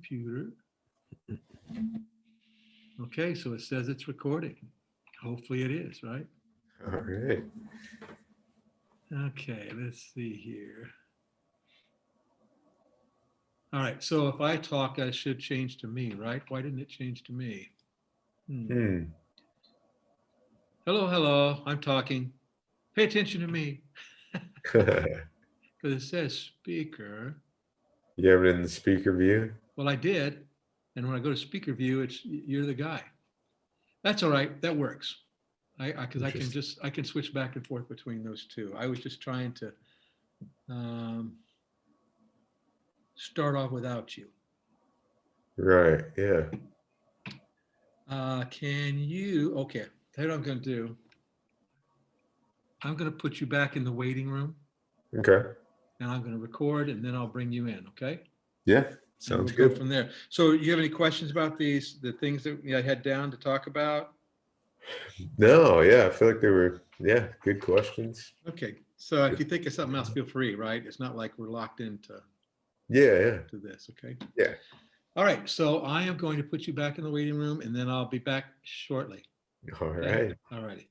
computer. Okay, so it says it's recording. Hopefully it is, right? All right. Okay, let's see here. All right, so if I talk, I should change to me, right? Why didn't it change to me? Hello, hello, I'm talking. Pay attention to me. Because it says speaker. You have it in the speaker view? Well, I did. And when I go to speaker view, it's you're the guy. That's all right. That works. Because I can switch back and forth between those two. I was just trying to start off without you. Right. Yeah. Can you? Okay. That's what I'm going to do. I'm going to put you back in the waiting room. Okay. And I'm going to record, and then I'll bring you in. Okay. Yeah. And Sounds we'll good. go from there. So, you have any questions about the things that I had down to talk about? No. Yeah. I feel like they were, good questions. Okay. So, if you think of something else, feel free. Right? It's not like we're locked into. Yeah. To this. Okay. Yeah. All right. So, I am going to put you back in the waiting room, and then I'll be back shortly. All right. Okay? All righty.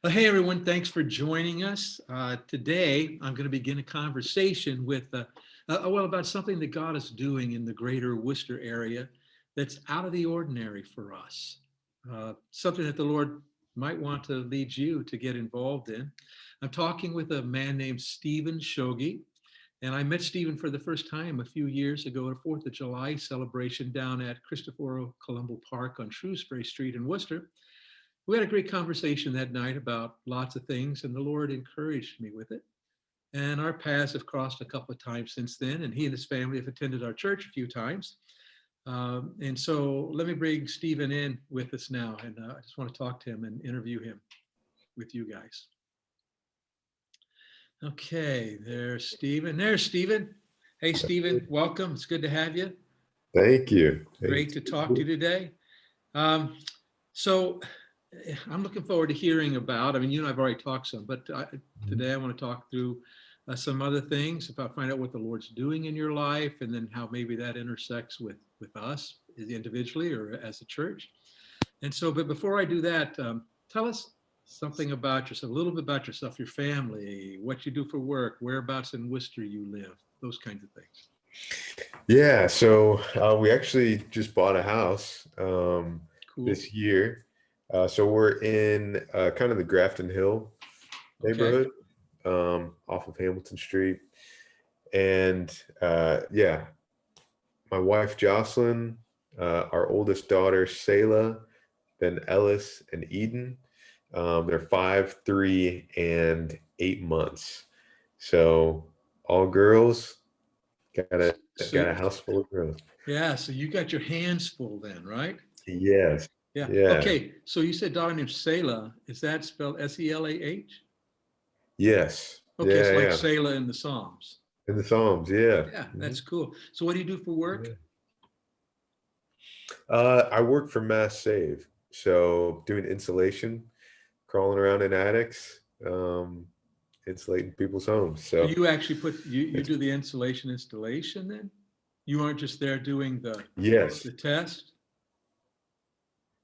Well, hey, everyone. Thanks for joining us. Today, I'm going to begin a conversation with, about something that God is doing in the greater Worcester area that's out of the ordinary for us. Something that the Lord might want to lead you to get involved in. I'm talking with a man named Stephen Shoge. And I met Stephen for the first time a few years ago at a 4th of July celebration down at Cristoforo Colombo Park on Shrewsbury Street in Worcester. We had a great conversation that night about lots of things, and the Lord encouraged me with it. And our paths have crossed a couple of times since then, and he and his family have attended our church a few times. And so let me bring Stephen in with us now, and I just want to talk to him and interview him with you guys. Okay, there's Stephen. There's Stephen. Hey, Stephen, welcome. It's good to have you. Thank you. Great to talk to you today. So I'm looking forward to hearing about, you and I've already talked some, but today I want to talk through some other things, about find out what the Lord's doing in your life, and then how maybe that intersects with us individually or as a church. And so, but before I do that, tell us something about yourself, a little bit about yourself, your family, what you do for work, whereabouts in Worcester you live, those kinds of things. Yeah. So we actually just bought a house this year. So we're in kind of the Grafton Hill neighborhood, off of Hamilton Street. And my wife, Jocelyn, our oldest daughter, Selah, then Ellis and Eden. They're 5, 3, and 8 months. So all girls, got a house full of girls. Yeah, so you got your hands full then, right? Yes. Yeah. Okay, so you said daughter named Selah. Is that spelled Selah? Yes. Okay, it's like Selah in the Psalms. In the Psalms, yeah. Yeah, that's cool. So what do you do for work? I work for Mass Save. So doing insulation, crawling around in attics, insulating people's homes. So you actually you do the installation then? You aren't just there doing the test?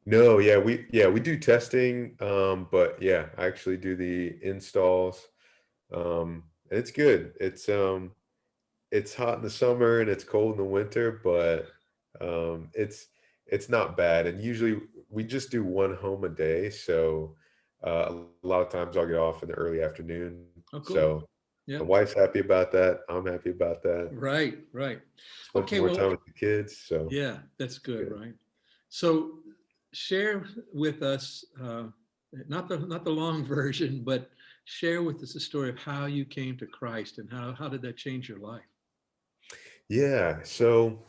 No, we do testing, but I actually do the installs. And it's good. It's hot in the summer and it's cold in the winter, but it's not bad. And usually we just do one home a day, so a lot of times I'll get off in the early afternoon. Oh, cool. So my wife's happy about that. I'm happy about that. Right. Spend more time with the kids. So yeah, that's good, right? So share with us, not the long version, but share with us the story of how you came to Christ and how did that change your life? Yeah, so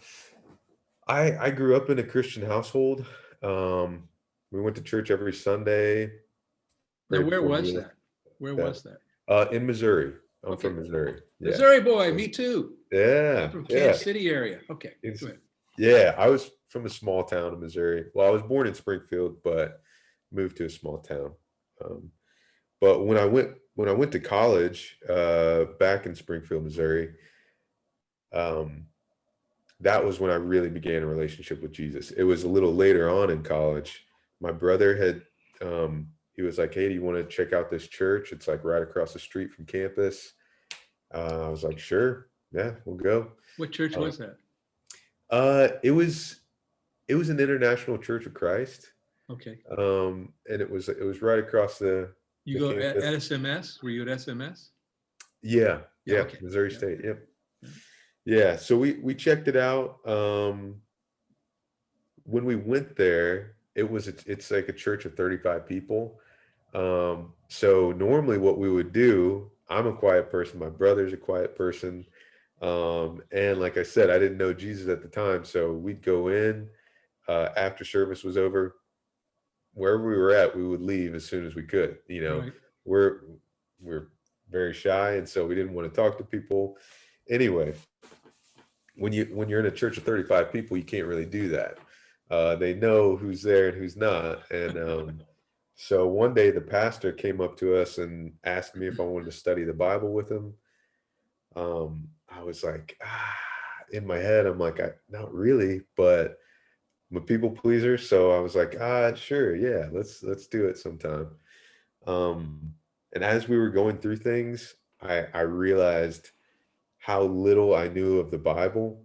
I grew up in a Christian household. We went to church every Sunday. Now, where was that? Where was that? In Missouri. I'm from Missouri. Yeah. Missouri boy, me too. Yeah. I'm from Kansas City area. Okay, go ahead. Yeah, I was from a small town in Missouri. Well, I was born in Springfield, but moved to a small town. but when I went to college, back in Springfield, Missouri, um, that was when I really began a relationship with Jesus. It was a little later on in college. My brother had, he was like, "Hey, do you want to check out this church? It's like right across the street from campus." I was like, "Sure, yeah, we'll go." What church Uh, was that? it was an International Church of Christ, Okay. and it was right across You the go at campus. SMS? Were you at SMS? Yeah, Yeah. yeah, Okay. Missouri Yeah. State. Yep. Yeah. Yeah. So we checked it out. When we went there, it's like a church of 35 people. So normally what we would do, I'm a quiet person, my brother's a quiet person. And like I said, I didn't know Jesus at the time. So we'd go in, after service was over, wherever we were at, we would leave as soon as we could. Right. We're we're very shy, and so we didn't want to talk to people. Anyway, when you're in a church of 35 people, you can't really do that. They know who's there and who's not. And so one day the pastor came up to us and asked me if I wanted to study the Bible with him. I was like, in my head, I'm like, not really, but I'm a people pleaser. So I was like, sure, yeah, let's do it sometime. Um, and as we were going through things, I realized how little I knew of the Bible,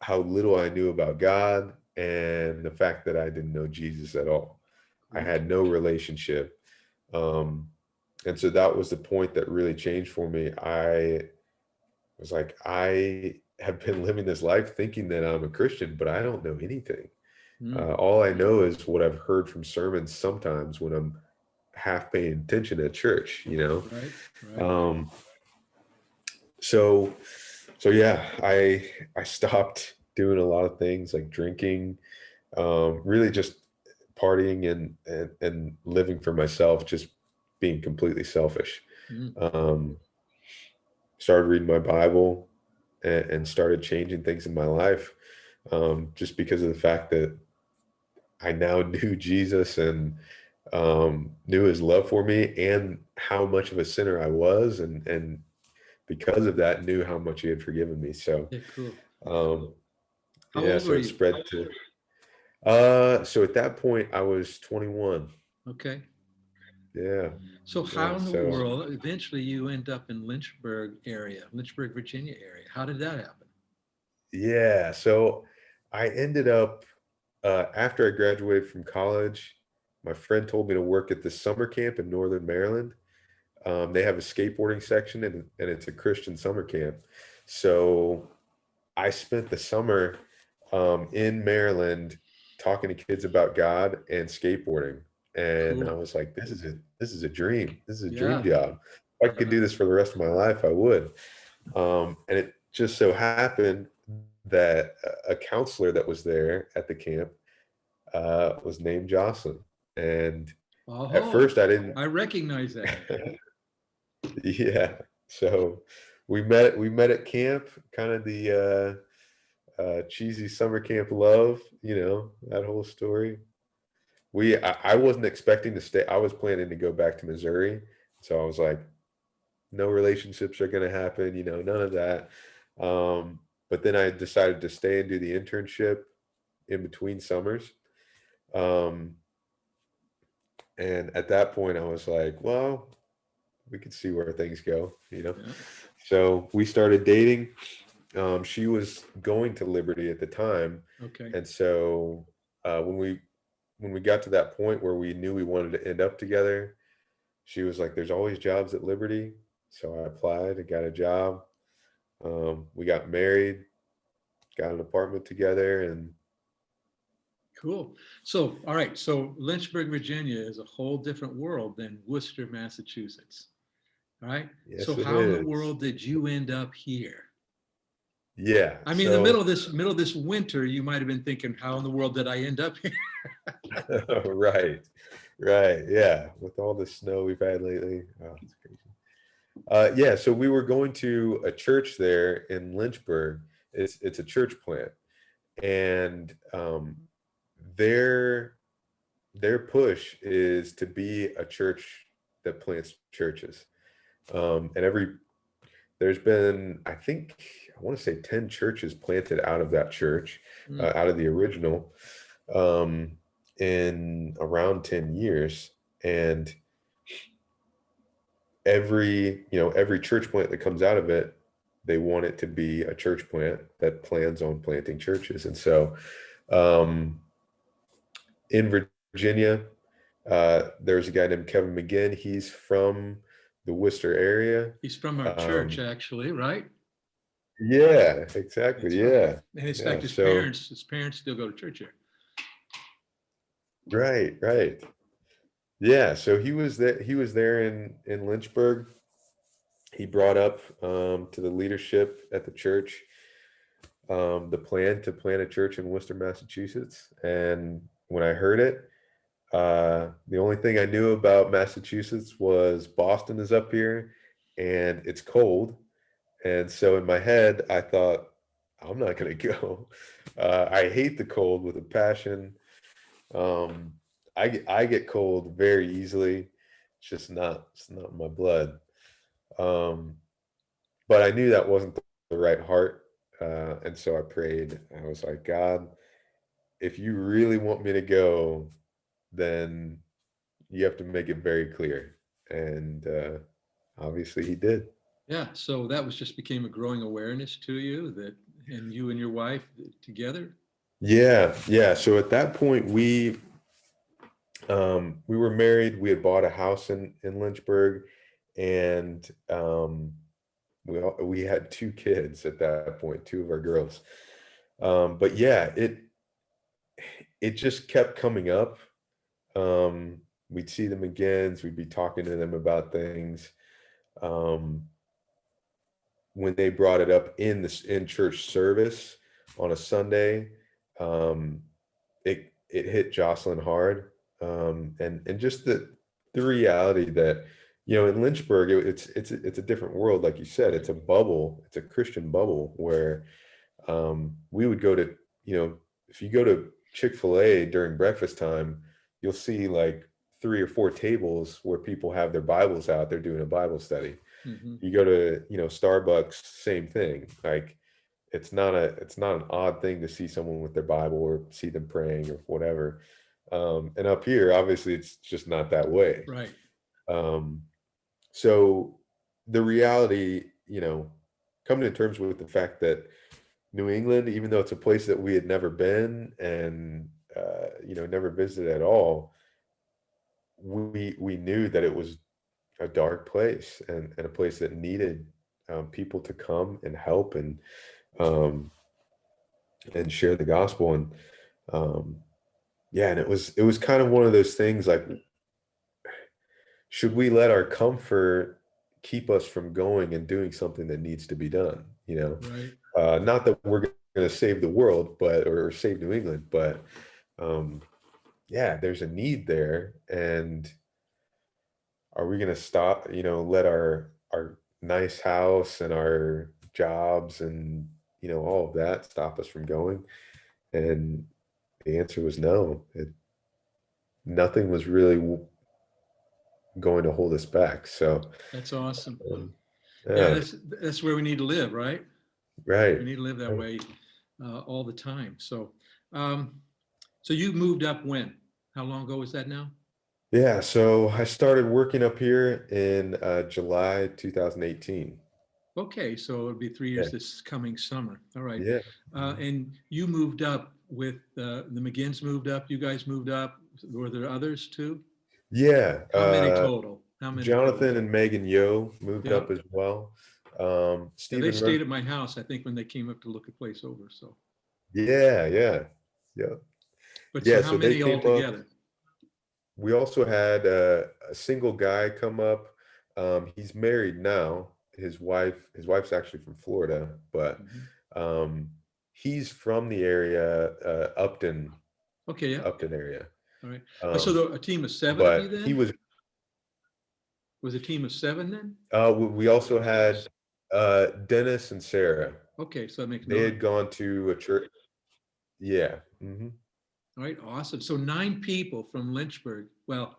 how little I knew about God, and the fact that I didn't know Jesus at all. I Great. had no relationship. Um, and so that was the point that really changed for me. I was like, I have been living this life thinking that I'm a Christian, but I don't know anything. Mm. All I know is what I've heard from sermons sometimes when I'm half paying attention at church, you know? Right. Right. Um, so, so yeah, I stopped doing a lot of things like drinking, really just partying and living for myself, just being completely selfish. Mm. Um, Started reading my Bible and started changing things in my life, just because of the fact that I now knew Jesus and knew his love for me and how much of a sinner I was, and because of that, knew how much he had forgiven me. So, Yeah. Cool. um, How yeah, old so were it you? spread to. So at that point, I was 21. Okay. Yeah, So yeah. how in the So world eventually you end up in Lynchburg, Virginia area? How did that happen? yeah, so I ended up, after I graduated from college, my friend told me to work at this summer camp in Northern Maryland. They have a skateboarding section, and it's a Christian summer camp. So I spent the summer, in Maryland talking to kids about God and skateboarding. And I Cool. was like, this is a dream. This is a dream Yeah. job. If I could Yeah. do this for the rest of my life, I would. And it just so happened that a counselor that was there at the camp, was named Jocelyn. And at Oh, first I didn't. I recognize that name. Yeah. So we met at camp, kind of the cheesy summer camp love, that whole story. I wasn't expecting to stay. I was planning to go back to Missouri. So I was like, no relationships are going to happen, none of that. But then I decided to stay and do the internship in between summers. Um, and at that point I was like, well, we could see where things go. Yeah. So we started dating. She was going to Liberty at the time, Okay. and so when we got to that point where we knew we wanted to end up together, she was like, "There's always jobs at Liberty." So I applied and got a job. We got married, got an apartment together, and Cool. So, all right. So Lynchburg, Virginia is a whole different world than Worcester, Massachusetts. All right. So yes, it how in the is. world did you end up here? Yeah. I mean, in the So middle of this winter, you might have been thinking, how in the world did I end up here? right, right, yeah. With all the snow we've had lately, oh, it's crazy. Yeah, so we were going to a church there in Lynchburg. It's a church plant, and their their push is to be a church that plants churches. And there's been, I think, I want to say 10 churches planted out of that church, Mm. out of the original, um, in around 10 years. And every church plant that comes out of it, they want it to be a church plant that plans on planting churches. And so, um, in Virginia, there's a guy named Kevin McGinn. He's from the Worcester area. He's from our church, Um, actually, right? yeah, exactly. That's right. Yeah. And in Yeah. fact, So, his parents still go to church here. right, right. Yeah. So he was there in Lynchburg. He brought up to the leadership at the church the plan to plant a church in Worcester, Massachusetts. And when I heard it, the only thing I knew about Massachusetts was Boston is up here and it's cold. And so in my head, I thought, I'm not going to go. I hate the cold with a passion. Um, I get cold very easily. It's not in my blood. Um, but I knew that wasn't the right heart. And so I prayed. I was like, God, if you really want me to go, then you have to make it very clear. And obviously he did. Yeah. So that was just became a growing awareness to you that, and you and your wife together. Yeah, yeah. So at that point, we were married. We had bought a house in Lynchburg, and we had two kids at that point, two of our girls. But yeah, it just kept coming up. We'd see them again. We'd be talking to them about things. Um, when they brought it up in church service on a Sunday, um, it hit Jocelyn hard, and just the reality that in Lynchburg it's a different world, like you said. It's a bubble. It's a Christian bubble where we would go to if you go to Chick-fil-A during breakfast time, you'll see like 3 or 4 tables where people have their Bibles out. They're doing a Bible study. Mm-hmm. You go to Starbucks, same thing. Like it's not an odd thing to see someone with their Bible or see them praying or whatever. And up here, obviously, it's just not that way. Right. Um, so the reality, coming to terms with the fact that New England, even though it's a place that we had never been and never visited at all, we knew that it was a dark place and a place that needed people to come and help um, and share the gospel. And yeah, and it was kind of one of those things like, should we let our comfort keep us from going and doing something that needs to be done? Right. Not that we're going to save the world, or save New England, but yeah, there's a need there. And are we going to stop, let our nice house and our jobs and, all of that stop us from going? And the answer was no. Nothing was really going to hold us back. So, That's awesome. um, Yeah, yeah, that's where we need to live, right? right. We need to live that Right. way all the time. Um, so you moved up when? How long ago was that now? Yeah, so I started working up here in July 2018. Okay, so it'll be 3 years Yeah, this coming summer. All right. yeah. Mhm. And you moved up with the McGinns moved up. You guys moved up. Were there others too? Yeah, How many total? How many total? Jonathan and Megan Yo moved Yeah. up as well. Yeah, they Stephen Run. stayed at my house, I think, when they came up to look a place over. So, Yeah, yeah, yeah, but so yeah. how So they many came up. altogether? We also had a single guy come up. He's married now. His wife's actually from Florida, but Mhm. um, he's from the area, Okay, yeah. Upton area. All right. So Um, a team of seven of you but he then? was. Was a team of seven then? We also had Dennis and Sarah. Okay, so that makes They had nine. gone to a church. Yeah. All right, awesome. So 9 people from Lynchburg. Well,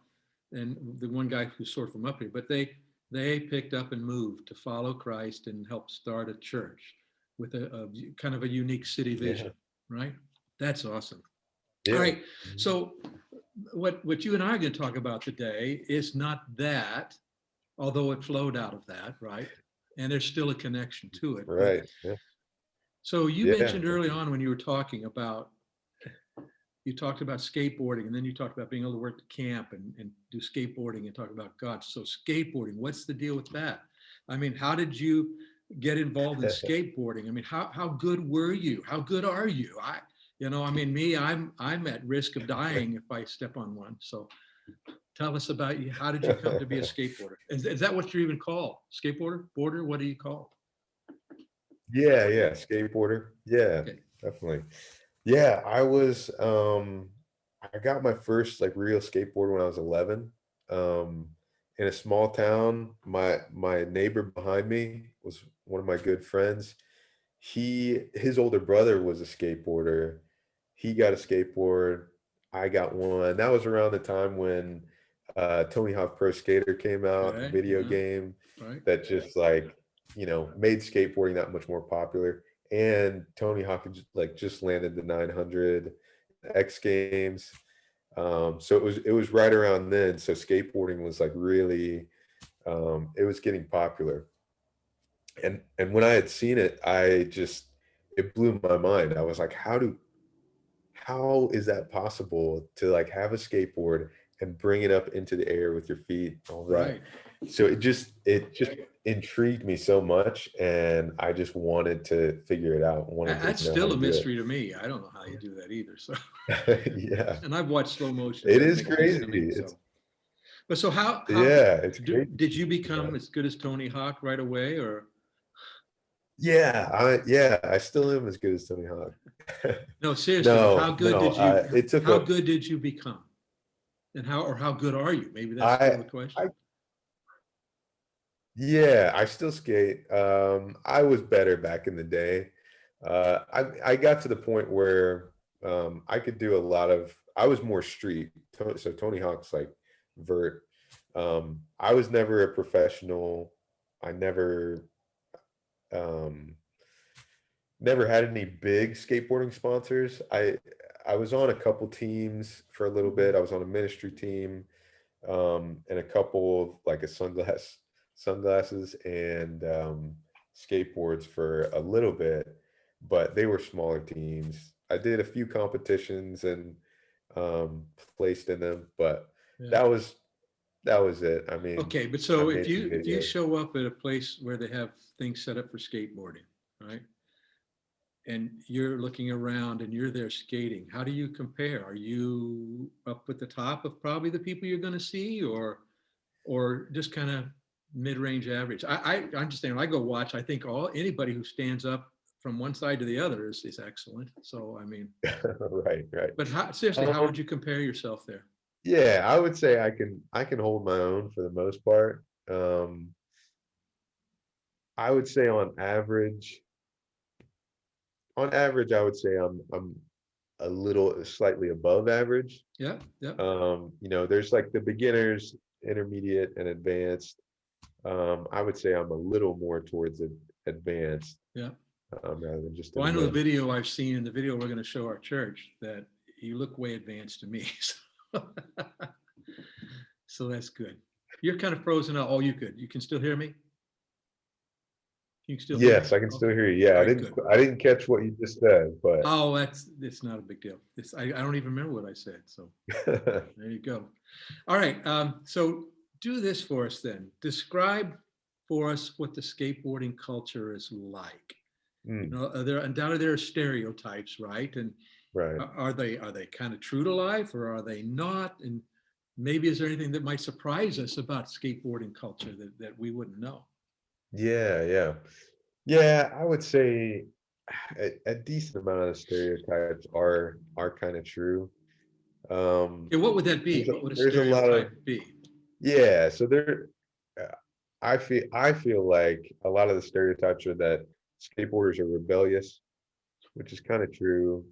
and the one guy who's sort of from up here, but they picked up and moved to follow Christ and helped start a church with a kind of a unique city Yeah. vision, right? That's awesome. All Yeah. right. So what you and I are going to talk about today is not that, although it flowed out of that, right? And there's still a connection to it. But Right. Yeah. so you Yeah. mentioned early on when you were talking about, you talked about skateboarding, and then you talked about being able to work the camp and do skateboarding and talk about God. So skateboarding, what's the deal with that? I mean, how did you get involved in skateboarding? I mean, how good were you? How good are you? I mean, me, I'm at risk of dying if I step on one. So tell us about you. How did you come to be a skateboarder? Is that what you're even called? Skateboarder? Boarder? What do you call? Yeah. Yeah. Skateboarder. Yeah, Okay. definitely. Yeah, I got my first like real skateboard when I was 11. Um, in a small town. My neighbor behind me was one of my good friends. His older brother was a skateboarder. He got a skateboard. I got one. That was around the time when Tony Hawk Pro Skater came out, the Okay. video Yeah. game Right. that just like, made skateboarding that much more popular. And Tony Hawk had just landed the 900 X Games. So it was right around then. So skateboarding was like really it was getting popular. And when I had seen it, it blew my mind. I was like, how is that possible to like have a skateboard and bring it up into the air with your feet, all that? Right. So it just intrigued me so much, and I just wanted to figure it out, wanted That's to know how still to a do mystery to me. I don't know how you do that either. So, it. Yeah, and I've watched slow motion. It it doesn't is make sense to crazy. me. It's So, but so how Yeah, it's crazy. did you Yeah. become as good as Tony Hawk right away, or Yeah, I still am as good as Tony Hawk. no? Seriously, No, no, it took how a good did you become, and how good are you? Maybe that's still I the question. I yeah, I still skate. I was better back in the day. I got to the point where I could do a lot of. I was more street. So Tony Hawk's like vert. I was never a professional. I um, never had any big skateboarding sponsors. I was on a couple teams for a little bit. I was on a ministry team, and a couple of like sunglasses and skateboards for a little bit, but they were smaller teams. I did a few competitions and placed in them, but Yeah. that was that was it. I mean, Okay, but I so made some if you videos. show up at a place where they have things set up for skateboarding, right? And you're looking around and you're there skating, how do you compare? Are you up at the top of probably the people you're going to see, or just kind of mid-range average? I understand when I go watch, I think anybody who stands up from one side to the other is excellent. So I mean, Right, right. but seriously, how would Um, you compare yourself there? yeah, I would say I can hold my own for the most part. I would say on average, I would say I'm a little slightly above average. Yeah, yeah, There's like the beginners, intermediate, and advanced. I would say I'm a little more towards advanced, yeah. rather than just in Well, the I know the middle. video I've seen in the video we're going to show our church that you look way advanced to me. So, so that's good. You're kind of frozen out. Oh, you good. You can still hear me? Can you still hear me? Yes, I can still Okay. hear you. Yeah, All I right, didn't good. I didn't catch what you just said, but Oh, it's not a big deal. I don't even remember what I said. So there you go. All right. So do this for us then. Describe for us what the skateboarding culture is like. Mm, Undoubtedly there are stereotypes, right? And right. are they kind of true to life, or are they not? And maybe is there anything that might surprise us about skateboarding culture that we wouldn't know? Yeah, yeah. Yeah, I would say a decent amount of the stereotypes are kind of true. Um, Yeah, what would that be? there's a, What would a there's a lot of stereotype be? yeah. So uh, I feel like a lot of the stereotypes are that skateboarders are rebellious, which is kind of true.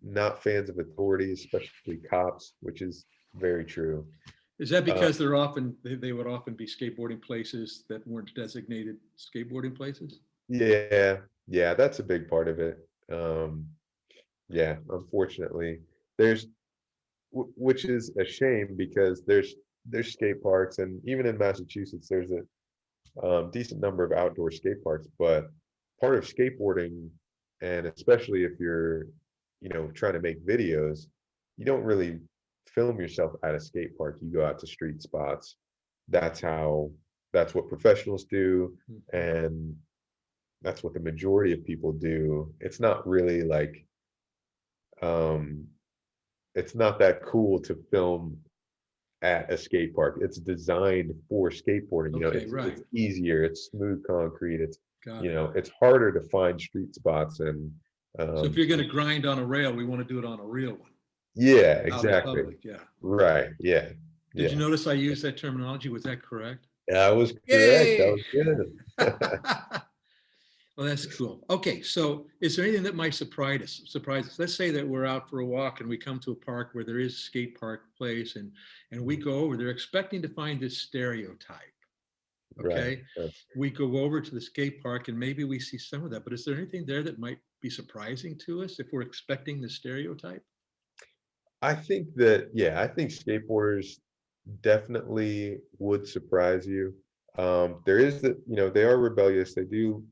Not fans of authority, especially cops, which is very true. Is that Uh, because they would often be skateboarding places that weren't designated skateboarding places? yeah, yeah, that's a big part of it. Yeah, unfortunately, there's which is a shame because there's skate parks, and even in Massachusetts, there's a decent number of outdoor skate parks. But part of skateboarding, and especially if you're, trying to make videos, you don't really film yourself at a skate park. You go out to street spots. That's how, that's what professionals do. Mhm. And that's what the majority of people do. It's not really like, um, it's not that cool to film at a skate park. It's designed for skateboarding. Okay, It's right. easier, it's smooth concrete, Got it. it's harder to find street spots and So if you're going to it- grind on a rail, we want to do it on a real one, yeah, out in exactly. public. Yeah. Right. Yeah. Did you Yeah. notice I used that terminology? Was that correct? That was correct. That Yay! was good. Well, that's cool. Okay, so is there anything that might Surprise us. Let's say that we're out for a walk and we come to a park where there is a skate park place, and we go over there expecting to find this stereotype. Right. Okay, we go over to the skate park and maybe we see some of that. But is there anything there that might be surprising to us if we're expecting the stereotype? I think that, yeah, I think skateboarders definitely would surprise you. There is that, they are rebellious. They do,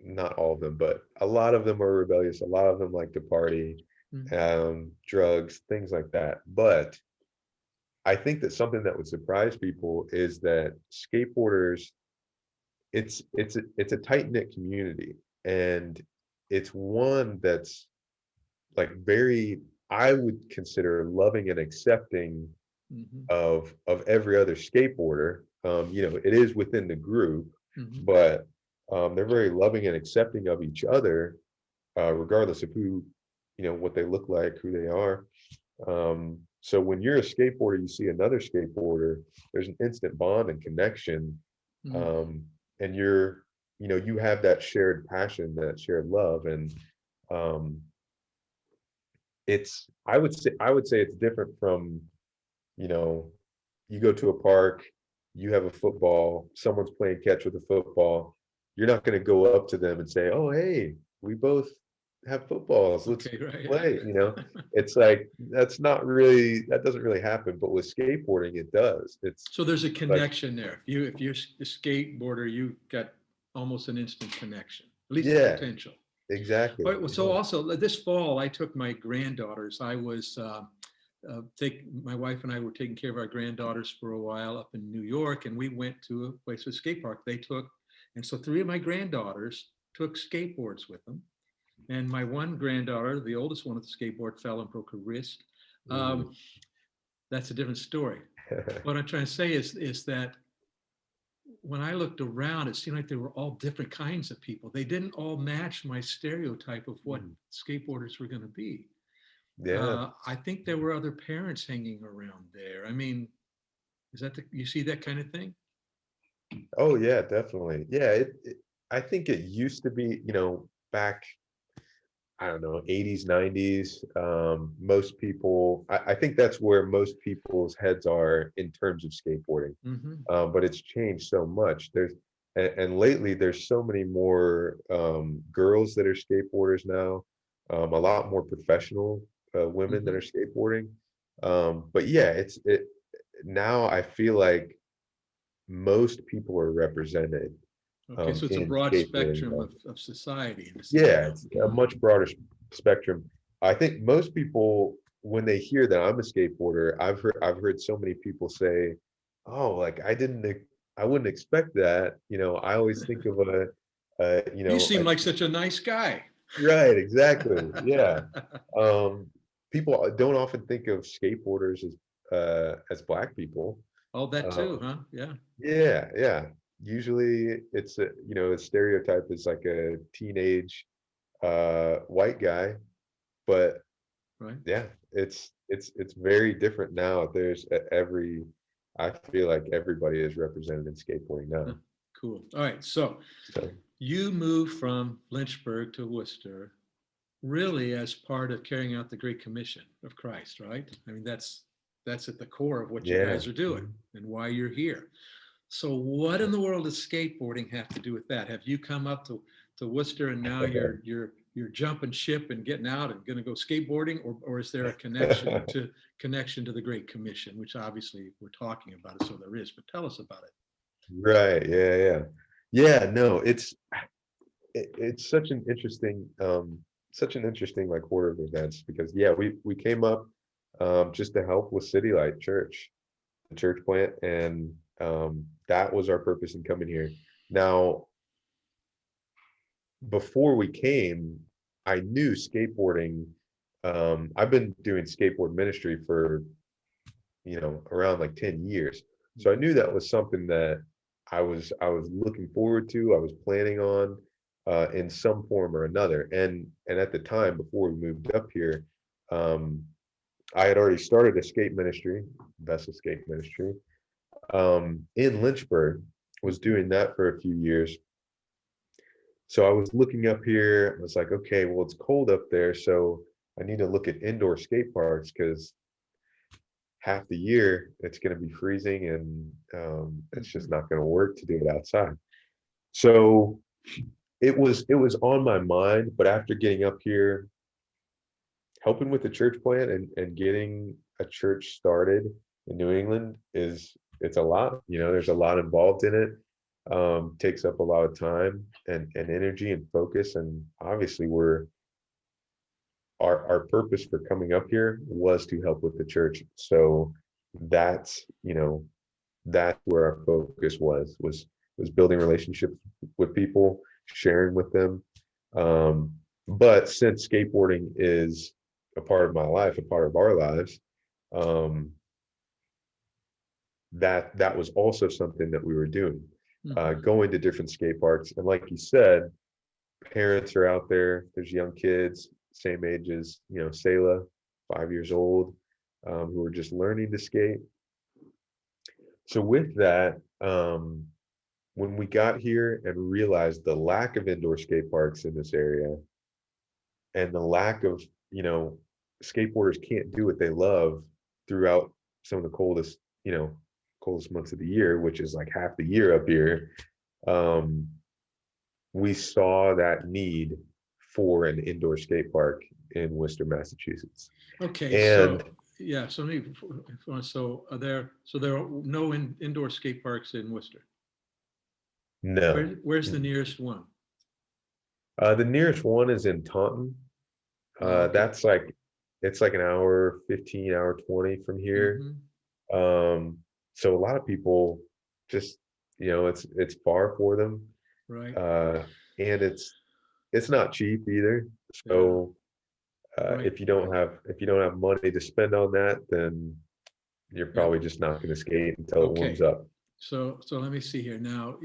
not all of them, but a lot of them are rebellious. A lot of them like to party, Mhm. drugs, things like that. But I think that something that would surprise people is that skateboarders, it's a tight-knit community, and it's one that's like very, I would consider loving and accepting Mhm. of every other skateboarder. It is within the group, Mhm. but they're very loving and accepting of each other, regardless of who, what they look like, who they are. So when you're a skateboarder, you see another skateboarder, there's an instant bond and connection, Mhm. um, and you have that shared passion, that shared love, and um, I would say it's different from, you know, you go to a park, you have a football, someone's playing catch with a football. You're not going to go up to them and say, "Oh, hey, we both have footballs. Let's Okay, right. play." It's like that doesn't really happen. But with skateboarding, it does. It's So there's a like, connection there. If you're a skateboarder, you got almost an instant connection, at least the yeah, potential. All exactly. right, well, so Yeah. also this fall, I took my granddaughters. My wife and I were taking care of our granddaughters for a while up in New York, and we went to a place with skate park. And so three of my granddaughters took skateboards with them. And my one granddaughter, the oldest one with the skateboard, fell and broke her wrist. Mm. Um, that's a different story. What I'm trying to say is that when I looked around, it seemed like there were all different kinds of people. They didn't all match my stereotype of what Mm. skateboarders were going to be. Yeah. I think there were other parents hanging around there. I mean, you see that kind of thing? Oh yeah, definitely. Yeah. I think it used to be, back, I don't know, 80s, 90s. Most people, I think that's where most people's heads are in terms of skateboarding. Hmm. But it's changed so much. And lately there's so many more girls that are skateboarders now, a lot more professional women that Hmm. are skateboarding. But yeah, now I feel like most people are represented Okay, so it's a in broad skateboarding. spectrum of society in a sense Yeah, now. it's a much broader spectrum. I think most people, when they hear that I'm a skateboarder, I've heard so many people say, "Oh, like I wouldn't expect that." I always think of You seem like such a nice guy. right, exactly, yeah. Um, People don't often think of skateboarders as black people. Oh, that too, Um, huh? Yeah, yeah, yeah. Usually, a stereotype is like a teenage white guy, but right. yeah, it's very different now. I feel like everybody is represented in skateboarding Huh, now. cool. All right, so So you moved from Lynchburg to Worcester really as part of carrying out the Great Commission of Christ, right? I mean, that's That's at the core of what you Yeah. guys are doing and why you're here. So what in the world does skateboarding have to do with that? Have you come up to Worcester and now you're jumping ship and getting out and going to go skateboarding, or is there a connection to the Great Commission, which obviously we're talking about it, so there is, but tell us about it. Right. Yeah. Yeah. Yeah. No, it's such an interesting like order of events because yeah, we came up just to help with City Light Church, the church plant, and that was our purpose in coming here. Now, before we came, I knew skateboarding. I've been doing skateboard ministry for around like 10 years. So I knew that was something that I was looking forward to, I was planning on in some form or another. And at the time before we moved up here, um, I had already started a skate ministry, vessel skate ministry, in Lynchburg, was doing that for a few years. So I was looking up here, I was like, okay, well, it's cold up there, so I need to look at indoor skate parks because half the year it's going to be freezing and it's just not going to work to do it outside. So it was on my mind, but after getting up here, helping with the church plant and getting a church started in New England it's a lot. There's a lot involved in it. Takes up a lot of time and energy and focus. And obviously our purpose for coming up here was to help with the church. So that's that's where our focus was building relationships with people, sharing with them. But since skateboarding is a part of my life, a part of our lives, um, that was also something that we were doing, going to different skate parks. And like you said, parents are out there. There's young kids, same age as Selah, 5 years old, who are just learning to skate. So with that, when we got here and realized the lack of indoor skate parks in this area and the lack of, skateboarders can't do what they love throughout some of the coldest months of the year, which is like half the year up here. We saw that need for an indoor skate park in Worcester, Massachusetts. Okay, And so yeah, so there are no indoor skate parks in Worcester. no, Where's the nearest one? the nearest one is in Taunton. Okay. That's like it's like an hour 15, hour 20 from here. Um, so a lot of people just it's far for them. Right. And it's not cheap either. Yeah. So Right. if you don't have money to spend on that, then you're Yeah. probably just not going to skate until it warms Okay. up. So let me see here now.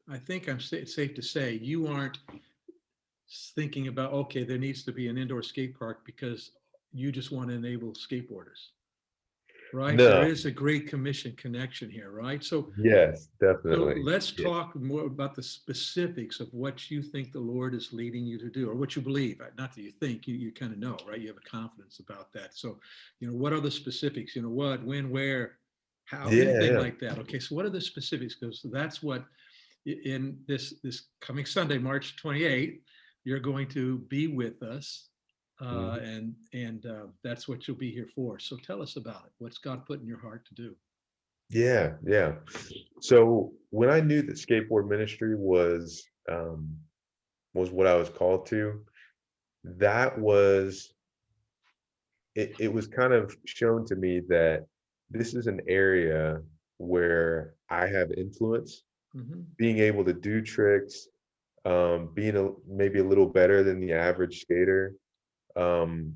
I think it's safe to say you aren't thinking about, okay, there needs to be an indoor skate park because you just want to enable skateboarders, right? There No, is a Great Commission connection here, right? So yes, so definitely. let's Yeah. talk more about the specifics of what you think the Lord is leading you to do, or what you believe. Not that you think, you kind of know, right? You have a confidence about that. So, what are the specifics? What, when, where, how, Yeah, anything yeah. like that. Okay, so what are the specifics? Because that's what in this coming Sunday, March 28th, you're going to be with us, Mhm. and that's what you'll be here for. So tell us about it. What's God put in your heart to do? Yeah, yeah. So when I knew that skateboard ministry was what I was called to, that was it was kind of shown to me that this is an area where I have influence, Mm-hmm. being able to do tricks, being maybe a little better than the average skater. Um,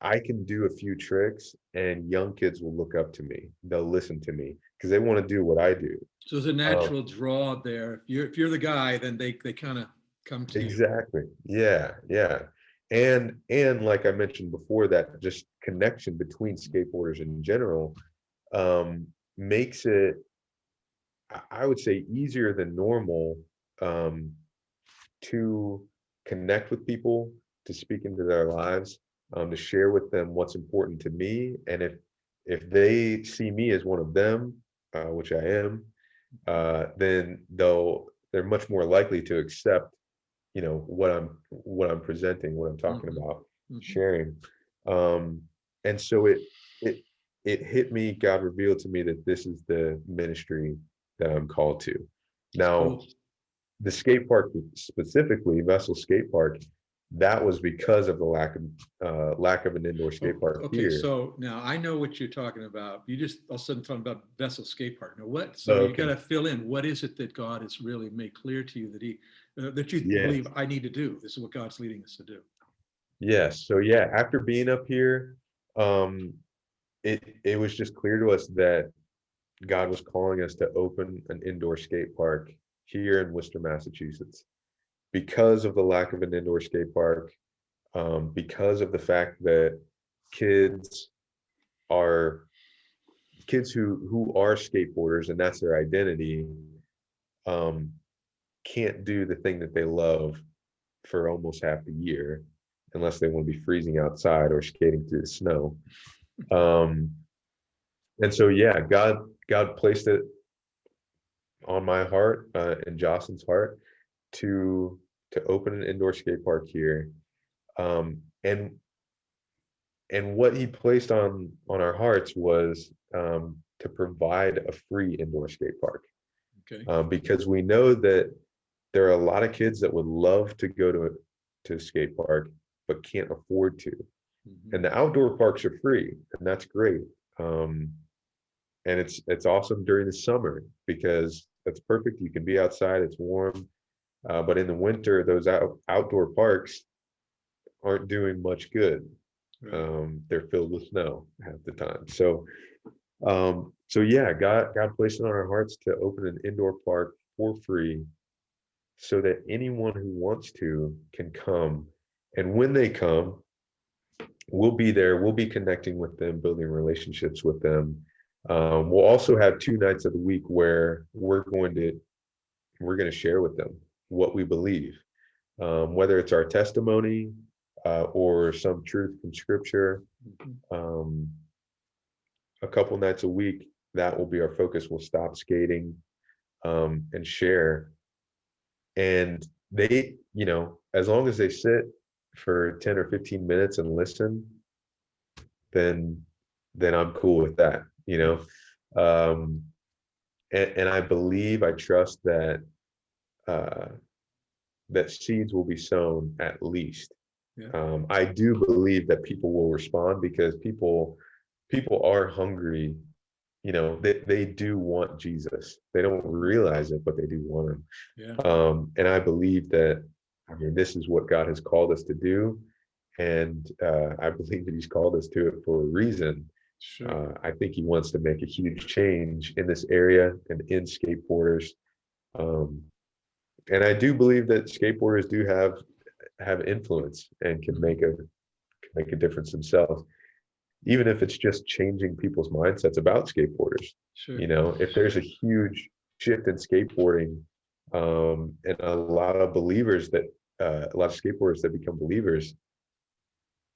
I can do a few tricks and young kids will look up to me. They'll listen to me because they want to do what I do. So there's a Um, natural draw there. If you're the guy, then they kind of come to you. exactly. Yeah, yeah. And like I mentioned before, that just connection between skateboarders in general makes it, I would say, easier than normal um, to connect with people, to speak into their lives, to share with them what's important to me. And if they see me as one of them, which I am, then they're much more likely to accept, what I'm presenting, what I'm talking Mhm. about, Mhm. sharing. Um, and so it it hit me. God revealed to me that this is the ministry that I'm called to. That's Now, cool. the skate park specifically, Vessel Skate Park, that was because of the lack of an indoor skate Oh, park okay. here. So now I know what you're talking about. You just all of a sudden talking about Vessel Skate Park. Now what? So Oh, you got okay. to fill in. What is it that God has really made clear to you that that you Yeah. believe I need to do? This is what God's leading us to do. Yes. So yeah, after being up here, um, it was just clear to us that God was calling us to open an indoor skate park here in Worcester, Massachusetts, because of the lack of an indoor skate park, because of the fact that kids are kids who are skateboarders and that's their identity, um, can't do the thing that they love for almost half the year unless they want to be freezing outside or skating through the snow. Um, and so yeah, God placed it on my heart, and Jocelyn's heart to open an indoor skate park here. Um, and what he placed on our hearts was, to provide a free indoor skate park, Okay. because we know that there are a lot of kids that would love to go to a skate park but can't afford to. Mhm. And the outdoor parks are free, and that's great. Um, and it's awesome during the summer because that's perfect. You can be outside, it's warm. But in the winter, those outdoor parks aren't doing much good. Right. They're filled with snow half the time. So yeah, God placed it on our hearts to open an indoor park for free, so that anyone who wants to can come. And when they come, we'll be there. We'll be connecting with them, building relationships with them. We'll also have 2 nights of the week where we're going to share with them what we believe, whether it's our testimony, or some truth from Scripture. Mhm. Um, a couple nights a week, that will be our focus. We'll stop skating, and share. And they, as long as they sit for 10 or 15 minutes and listen, then I'm cool with that, Um, and I believe, I trust that, uh, that seeds will be sown at least. Yeah. I do believe that people will respond because people are hungry. They do want Jesus. They don't realize it, but they do want him. Yeah. And I believe that, I mean, this is what God has called us to do. And I believe that he's called us to it for a reason. Sure. I think he wants to make a huge change in this area and in skateboarders. Um, and I do believe that skateboarders do have influence and can Mhm. make a difference themselves, even if it's just changing people's mindsets about skateboarders. Sure. If there's a huge shift in skateboarding, and a lot of skateboarders that become believers,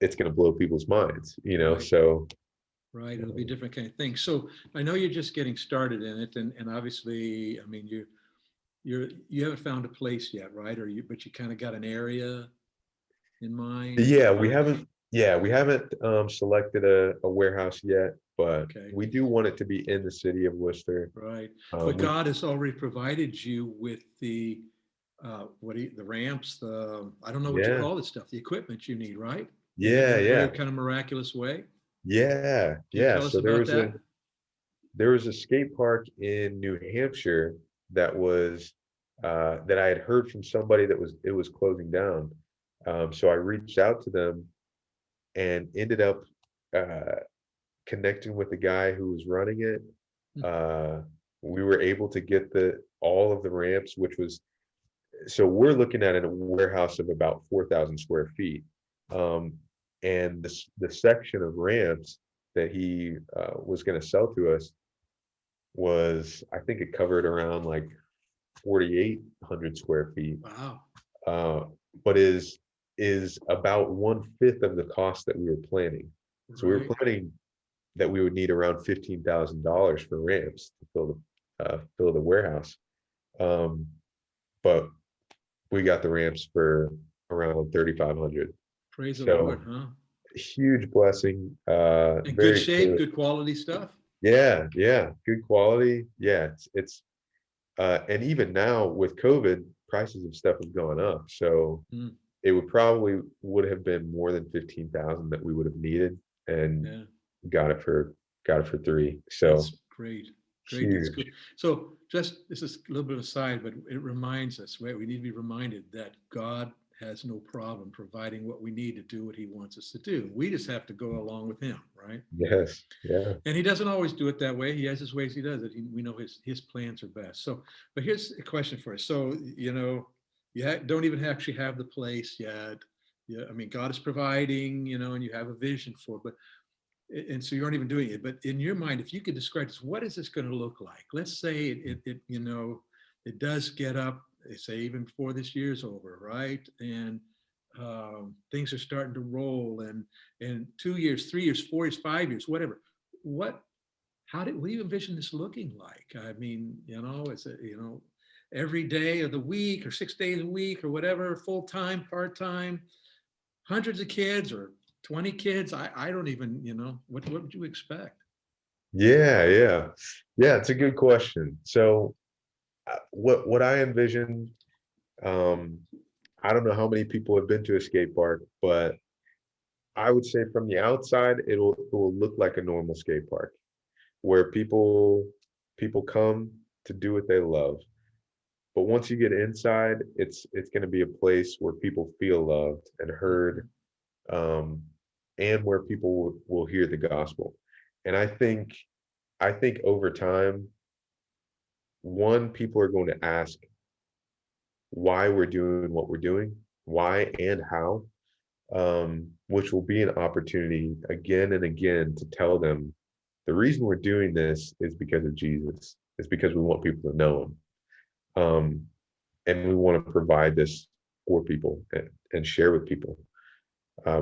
it's going to blow people's minds. Right. So Right. It'll be a different kind of thing. So I know you're just getting started in it, and obviously, I mean, you haven't found a place yet, right? Or but you kind of got an area in mind. yeah, we haven't selected a warehouse yet, but Okay. we do want it to be in the city of Worcester. Right. But We God has already provided you with the the ramps, I don't know what you Yeah, call this stuff, the equipment you need, right? yeah, In a very yeah, kind of miraculous way. yeah, Can you yeah. tell us So about that? there was a skate park in New Hampshire that I had heard from somebody that it was closing down. So I reached out to them and ended up, uh, connecting with the guy who was running it. Hmm. Uh, we were able to get the all of the ramps, which was so we're looking at a warehouse of about 4,000 square feet. Um, and the section of ramps that he, was going to sell to us I think it covered around like 4,800 square feet, Wow. uh, but is about 1/5 of the cost that we were planning. So we were Right. planning that we would need around $15,000 for ramps to fill the warehouse. But we got the ramps for around 3,500. Praise the Lord, So huh? huge blessing. In good Very shape, clear. good quality stuff. Yeah, yeah, good quality. Yeah, it's and even now with COVID, prices of stuff have gone up. So Mm, it would have been more than 15,000 that we would have needed, and yeah, got it for three. So that's great. Great, that's huge. good. So just, this is a little bit of a side, but it reminds us, right? We need to be reminded that God has no problem providing what we need to do what he wants us to do. We just have to go along with him, right? Yes. Yeah. And he doesn't always do it that way. He has his ways he does it. We know his plans are best. So, but here's a question for us. So, you don't even actually have the place yet. Yeah, I mean, God is providing, and you have a vision for it, but and so you aren't even doing it. But in your mind, if you could describe this, what is this going to look like? Let's say it does get up, say even before this year's over, right? And things are starting to roll, and 2 years, 3 years, 4 years, 5 years, whatever. What? What do you envision this looking like? I mean, is it every day of the week or 6 days a week or whatever, full time, part time, hundreds of kids or 20 kids? I don't even, what would you expect? Yeah. Yeah. Yeah. It's a good question. So what I envision, um, I don't know how many people have been to a skate park, but I would say from the outside, it will look like a normal skate park where people come to do what they love. But once you get inside, it's going to be a place where people feel loved and heard, Mhm. um, and where people will hear the gospel. And I think over time, one, people are going to ask why we're doing what we're doing, why and how, which will be an opportunity again and again to tell them the reason we're doing this is because of Jesus. It's because we want people to know him. And we want to provide this for people and share with people,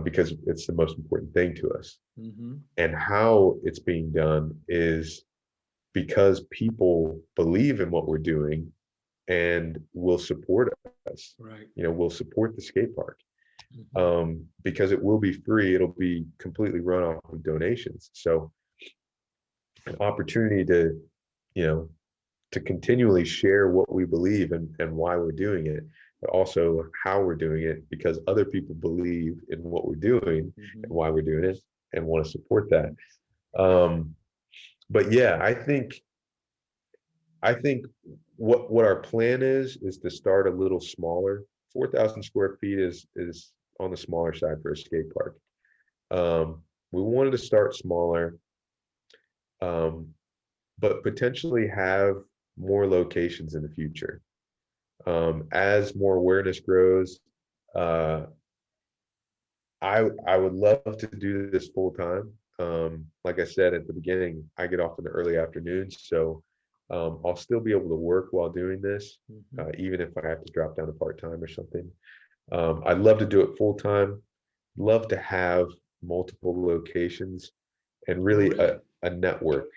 because it's the most important thing to us. Mhm. And how it's being done is because people believe in what we're doing and will support us. Right. Will support the skate park, Mhm. because it will be free. It'll be completely run off of donations. So an opportunity you know, to continually share what we believe and why we're doing it, but also how we're doing it because other people believe in what we're doing and Mhm. why we're doing it and want to support that. Um, but yeah, I think what our plan is to start a little smaller. 4,000 square feet is on the smaller side for a skate park. We wanted to start smaller, um, but potentially have more locations in the future. As more awareness grows, uh, I would love to do this full time. Like I said at the beginning, I get off in the early afternoons, so I'll still be able to work while doing this, Mhm. even if I have to drop down to part time or something. I'd love to do it full time. Love to have multiple locations and Oh, really really? a network.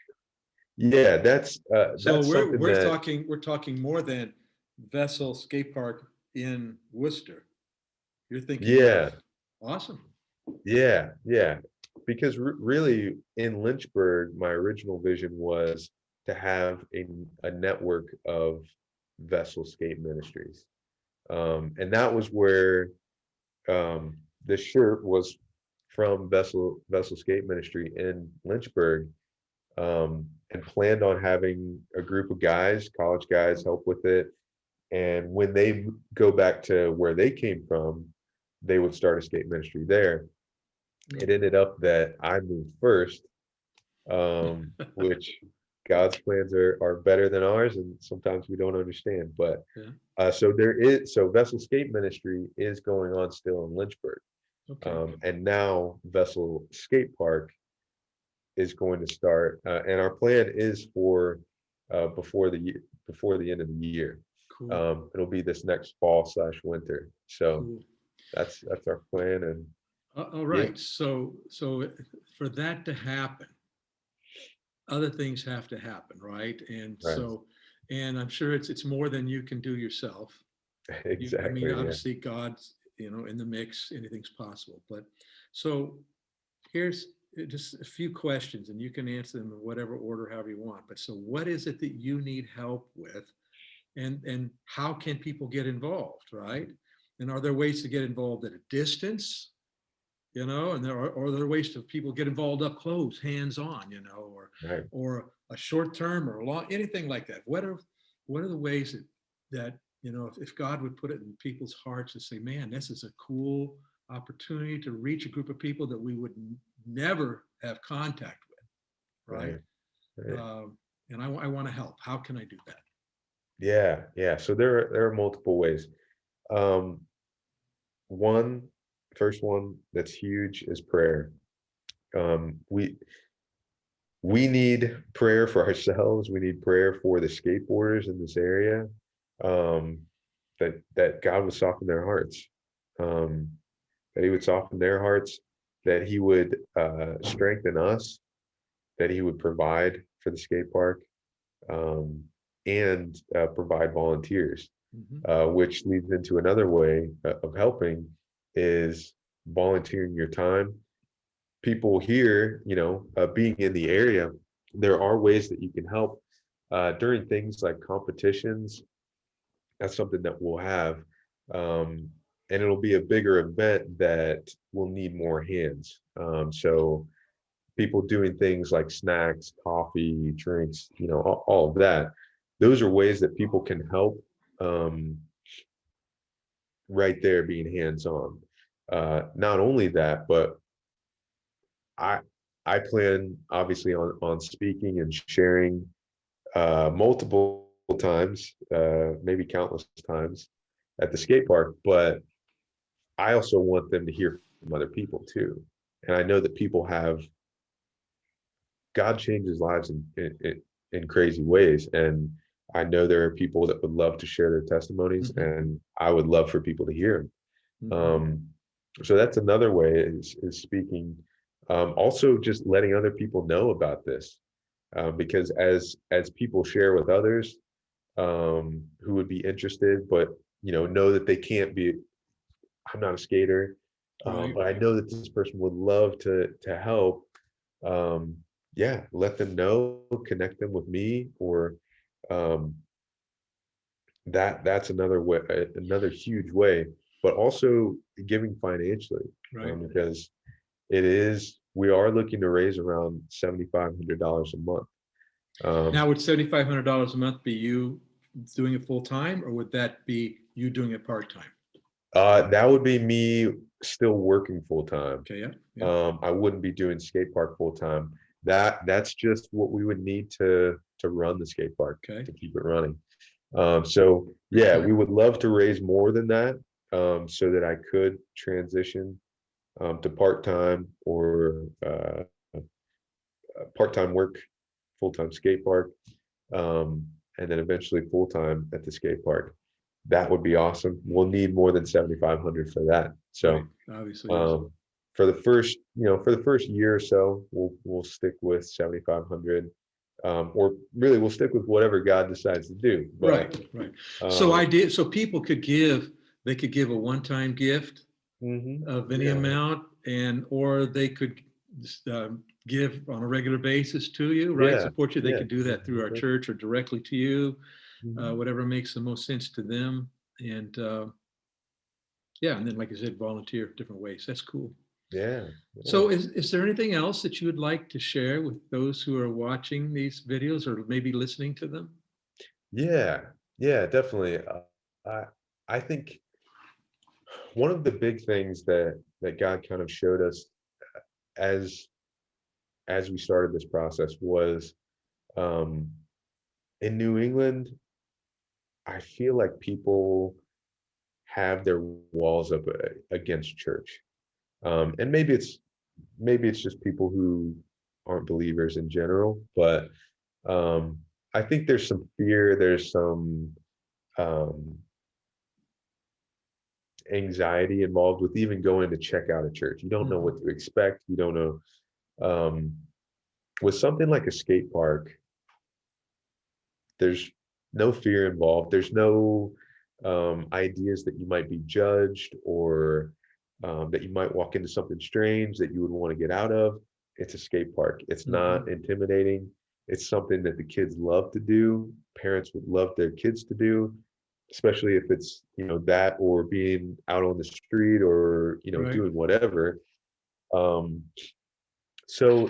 Yeah, So that's we're something we're that talking we're talking more than Vessel Skate Park in Worcester. You're thinking of yeah, awesome. yeah. Because really in Lynchburg, my original vision was to have a network of vessel skate ministries. And that was where this shirt was from Vessel Skate Ministry in Lynchburg, and planned on having a group of guys, college guys, help with it. And when they go back to where they came from, they would start a skate ministry there. Mm. It ended up that I moved first, which God's plans are better than ours, and sometimes we don't understand. But Yeah. so Vessel Skate Ministry is going on still in Lynchburg, Okay. and now Vessel Skate Park is going to start, and our plan is for before the end of the year. Cool. It'll be this next fall/winter. So Cool. that's our plan, and All yeah, right. So for that to happen, other things have to happen, right? And Right. so, and I'm sure it's more than you can do yourself. I mean, Exactly. Yeah. obviously God's, in the mix, anything's possible. But so here's just a few questions, and you can answer them in whatever order, however you want. But so what is it that you need help with? And how can people get involved, right? And are there ways to get involved at a distance? And there are ways to people get involved up close, hands on, Right. or a short term or a long, anything like that. What are the ways that if God would put it in people's hearts to say, man, this is a cool opportunity to reach a group of people that we would never have contact with, right? Right. Right. And I want to help. How can I do that? Yeah. Yeah. So there are multiple ways. Um, one, first one that's huge is prayer. Um, we we need prayer for ourselves. We need prayer for the skateboarders in this area. Um, that God would soften their hearts. Um, that He would soften their hearts. That He would strengthen us. That He would provide for the skate park, um, and provide volunteers. Mhm. Which leads into another way of helping is volunteering your time. People here, being in the area, there are ways that you can help during things like competitions. That's something that we'll have. Um, and it'll be a bigger event that will need more hands. So people doing things like snacks, coffee, drinks, all of that. Those are ways that people can help, um, right there, being hands-on. Not only that, but I I plan obviously on speaking and sharing multiple times, maybe countless times at the skate park, but I also want them to hear from other people too. And I know that people have God changes lives in crazy ways. And I know there are people that would love to share their testimonies, Mhm. and I would love for people to hear them. Mhm. So that's another way is speaking. Also, just letting other people know about this, because as people share with others, who would be interested, but know that they can't be. I'm not a skater, Right. but I know that this person would love to help. Um, yeah, let them know, connect them with me, or um, that's another way, another huge way. But also giving financially, Right. because we are looking to raise around $7,500 a month. Now, would $7,500 a month be you doing it full time, or would that be you doing it part time? That would be me still working full time. Okay, yeah, yeah, I wouldn't be doing skate park full time. That's just what we would need to run the skate park, okay, to keep it running. So yeah, we would love to raise more than that, so that I could transition to part time, or part time work, full time skate park, um, and then eventually full time at the skate park. That would be awesome. We'll need more than 7,500 for that. right. So Obviously, yes. for the first year or so, we'll stick with 7,500, or really we'll stick with whatever God decides to do. But Right, right. um, So people could give, they could give a one-time gift of any yeah, amount, or they could give on a regular basis to you, right? yeah, Support you. They yeah, could do that through our church or directly to you, mhm, whatever makes the most sense to them. And yeah, and then like I said, volunteer different ways. That's cool. yeah, yeah, So is there anything else that you would like to share with those who are watching these videos or maybe listening to them? yeah, yeah, definitely. I I think one of the big things that God kind of showed us as we started this process was, um, in New England. I feel like people have their walls up against church, and maybe it's just people who aren't believers in general, but um, I think there's some fear, there's some um, anxiety involved with even going to check out a church. You don't know Mhm. what to expect. You don't know. Um, with something like a skate park, there's no fear involved. There's no ideas that you might be judged, or that you might walk into something strange that you would want to get out of. It's a skate park. It's not intimidating. It's something that the kids love to do. Parents would love their kids to do, especially if it's, that, or being out on the street, or, Right. doing whatever. So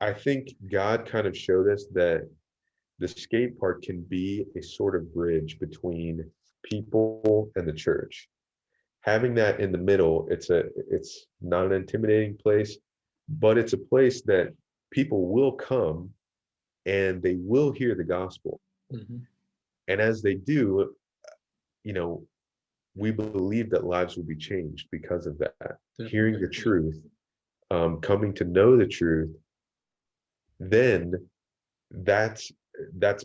I think God kind of showed us that the skate park can be a sort of bridge between people and the church. Having that in the middle, it's not an intimidating place, but it's a place that people will come and they will hear the gospel. Mm-hmm. And as they do, you know, we believe that lives will be changed because of that. Hearing Definitely. the truth, coming to know the truth, then that's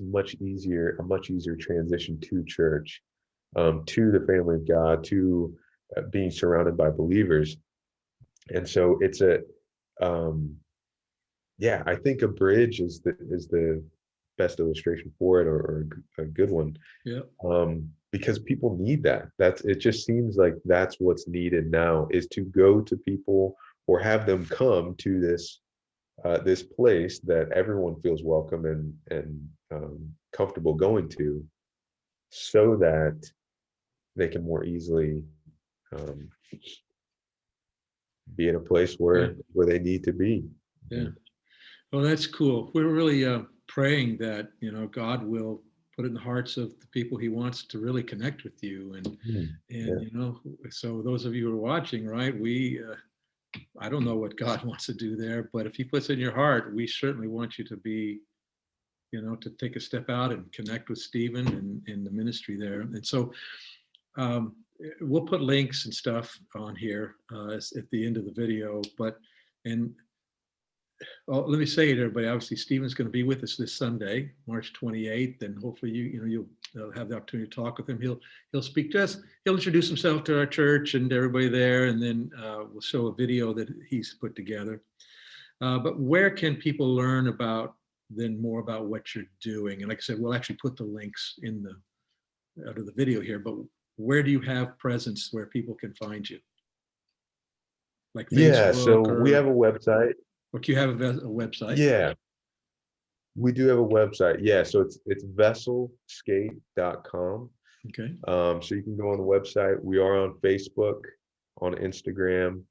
much easier, a much easier transition to church, to the family of God, to being surrounded by believers. And so it's yeah, I think a bridge is the best illustration for it, or a good one. Yeah. Because people need that. It just seems like that's what's needed now, is to go to people, or have them come to this place that everyone feels welcome and comfortable going to, so that they can more easily um, be in a place Yeah. where they need to be. Yeah. Well, that's cool. We're really praying that, God will put it in the hearts of the people he wants to really connect with you. And, Yeah. so those of you who are watching, right, I don't know what God wants to do there, but if he puts it in your heart, we certainly want you to be, to take a step out and connect with Stephen and in the ministry there. And so um, we'll put links and stuff on here at the end of the video, and let me say it, everybody. Obviously, Stephen's going to be with us this Sunday, March 28th, and hopefully you'll have the opportunity to talk with him. He'll speak to us. He'll introduce himself to our church and everybody there, and then we'll show a video that he's put together. But where can people learn more about what you're doing? And like I said, we'll actually put the links out of the video here. But where do you have presence where people can find you? Like Yeah, so Facebook, we have a website. or do you have a website? Yeah, we do have a website. Yeah, so it's vesselskate.com. Okay. So you can go on the website. We are on Facebook, on Instagram,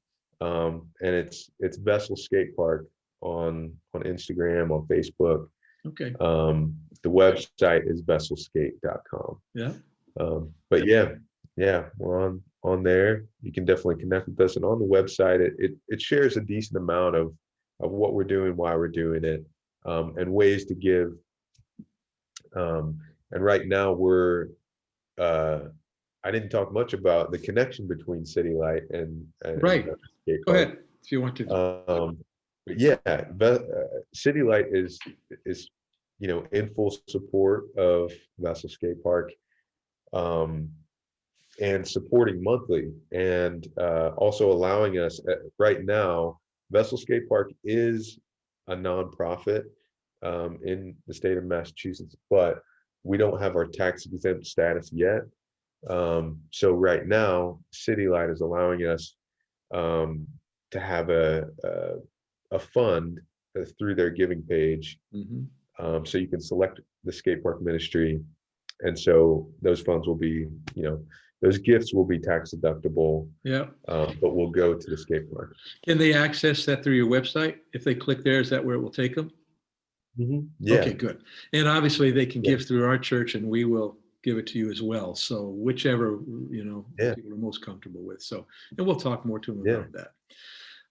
and it's Vessel Skate Park on Instagram, on Facebook. Okay. The website is vesselskate.com. Yeah. But yeah, we're on there. You can definitely connect with us, and on the website, it shares a decent amount of what we're doing, why we're doing it, and ways to give. And right now I didn't talk much about the connection between City Light and Right. skate Go park. ahead if you want to. But yeah, City Light is in full support of Vessel Skate Park, and supporting monthly, and also allowing us right now. Vessel Skate Park is a nonprofit in the state of Massachusetts, but we don't have our tax exempt status yet. So right now, City Light is allowing us to have a fund through their giving page. So you can select the skate park ministry, and so those funds will be, those gifts will be tax deductible. Yeah. But will go to the skate park. Can they access that through your website? If they click there, is that where it will take them? Yeah. Okay, good. And obviously they can give through our church, and we will give it to you as well. So whichever, people are most comfortable with. So, and we'll talk more to them about that.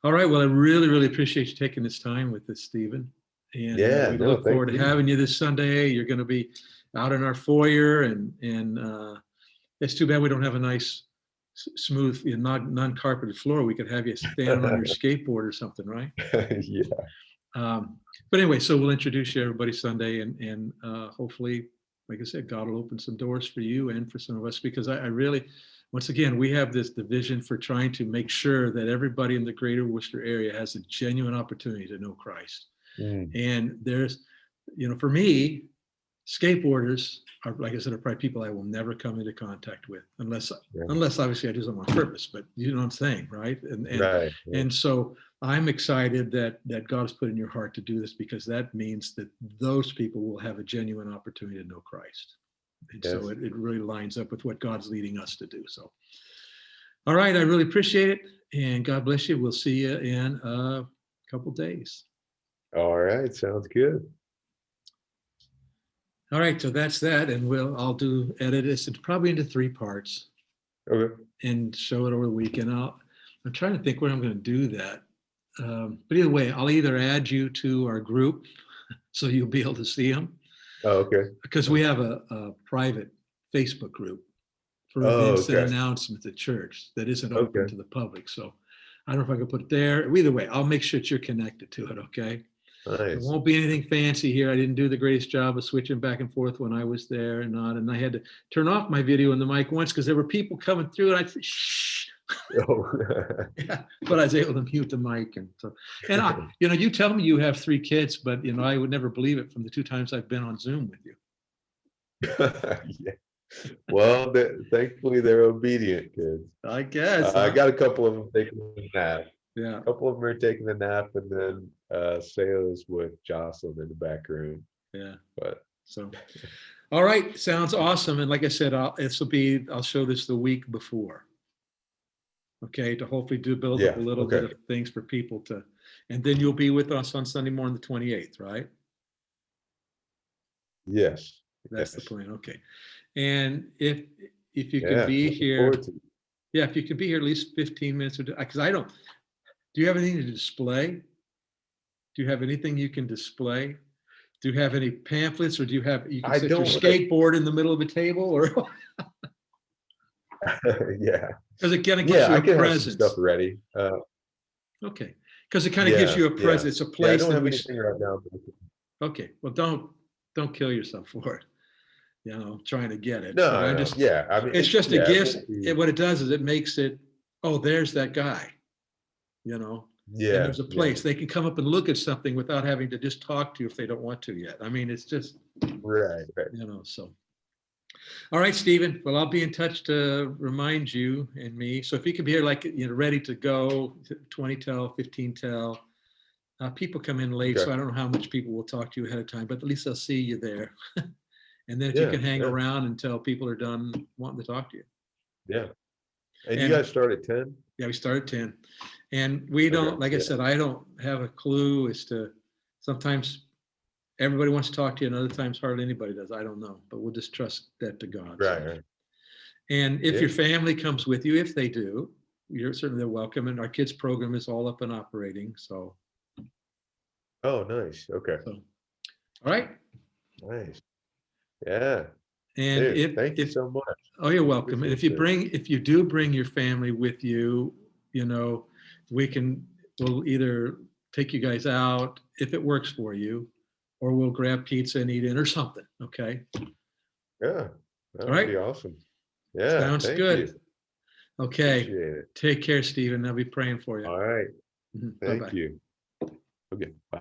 All right. Well, I really, really appreciate you taking this time with us, Stephen. And we look forward to having you this Sunday. You're going to be out in our foyer, and it's too bad we don't have a nice, smooth, non-carpeted floor. We could have you standing on your skateboard or something, right? Yeah. But anyway, so we'll introduce you everybody Sunday, and hopefully, like I said, God will open some doors for you and for some of us, because I really, once again, we have this division for trying to make sure that everybody in the greater Worcester area has a genuine opportunity to know Christ. And there's, for me, skateboarders are, like I said, are probably people I will never come into contact with unless obviously I do something on purpose, but you know what I'm saying, right? And so I'm excited that God has put in your heart to do this, because that means that those people will have a genuine opportunity to know Christ. And so it really lines up with what God's leading us to do. So, all right, I really appreciate it, and God bless you. We'll see you in a couple days. All right, sounds good. All right, so that's that, and I'll edit this probably into 3 parts. Okay. And show it over the weekend. I'm trying to think where I'm going to do that. But either way, I'll either add you to our group so you'll be able to see them. Oh, okay. Because we have a private Facebook group for events and announcements at church that isn't open to the public. So I don't know if I can put it there. Either way, I'll make sure that you're connected to it, okay? Nice. It won't be anything fancy here. I didn't do the greatest job of switching back and forth when I was there and I had to turn off my video and the mic once because there were people coming through and I said, shh. Yeah, but I was able to mute the mic. And you tell me you have 3 kids, but I would never believe it from the 2 times I've been on Zoom with you. Yeah. Well, thankfully they're obedient kids. I guess. I got a couple of them taking a nap. Yeah. A couple of them are taking a nap, and then Sales with Jocelyn in the back room. Yeah. But so, all right, sounds awesome. And like I said, I'll show this the week before. Okay, to hopefully build up a little bit of things for people to, and then you'll be with us on Sunday morning, the 28th, right? Yes. That's the plan. Okay. And if you could be here, if you could be here at least 15 minutes, because do you have anything to display? Do you have anything you can display? Do you have any pamphlets, or you can set your skateboard in the middle of a table, or? Yeah. Because it kind of gives you a presence. Have some stuff ready. Okay. Because it kind of gives you a presence. It's a place. I don't have anything right now. Okay. Well, don't kill yourself for it. Trying to get it. No, I mean, it's just a gift. What it does is it makes it, oh, there's that guy. And there's a place they can come up and look at something without having to just talk to you if they don't want to yet. I mean, it's just right. So all right, Stephen. Well, I'll be in touch to remind you and me. So if you can be here, ready to go, 20 till, 15 till. People come in late, so I don't know how much people will talk to you ahead of time, but at least I'll see you there. And then if you can hang around until people are done wanting to talk to you. Yeah. And you guys start at 10? Yeah, we start at 10. And we don't, like I said, I don't have a clue as to, sometimes everybody wants to talk to you and other times hardly anybody does. I don't know, but we'll just trust that to God. Right. And if your family comes with you, if they do, they're welcome. And our kids program is all up and operating. So. Oh, nice. Okay. So, all right. Nice. Yeah. And thank you so much. Oh, you're welcome. And if you do bring your family with you, we'll either take you guys out if it works for you, or we'll grab pizza and eat in or something. Okay. Yeah. That would be awesome. Yeah. Sounds good. You. Okay. Take care, Stephen. I'll be praying for you. All right. Mm-hmm. Thank you. Okay. Bye.